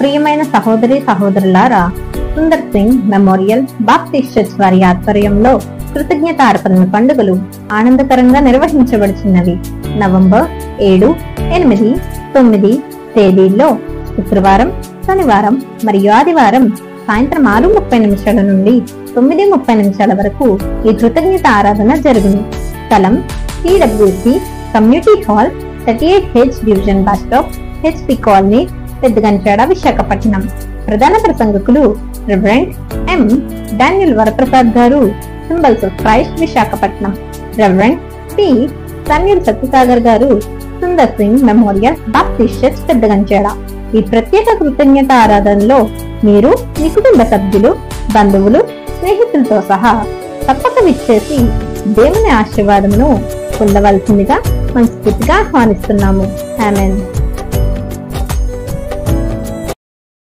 ప్రియమైన సహోదరి సహోదరులారా, Sundar Singh memorial Baptist church వారి ఆధ్వర్యంలో కృతజ్ఞతార్పణ పండుగలు ఆనందకరంగా నిర్వహించబడుచున్నవి. నవంబర్ 7, 8, 9 తేదీల్లో శుక్రవారం, శనివారం మరియు ఆదివారం సాయంత్రం 6:30 నుండి 9:30 వరకు ఈ కృతజ్ఞత ఆరాధన జరుగును. స్థలం TWC community hall, 38H division bus stop, HP colony, Pedagantyada, Visakhapatnam. ప్రధాన ప్రసంగకులు రెవరెండ్ M. డానియల్ వరప్రసాద్ గారు, symbols of Christ, Visakhapatnam. Reverend P. Sanyal Satyasagar గారు, Sundar Singh memorial Baptist church, Pedagantyada. ఈ ప్రత్యేక కృతజ్ఞత ఆరాధనలో మీరు మీ కుటుంబ సభ్యులు, బంధువులు, స్నేహితులతో సహా తప్పక విచ్చేసి దేవుని ఆశీర్వాదమును పొందవలసిందిగా మనస్ఫూర్తిగా ఆహ్వానిస్తున్నాము. ఆమేన్.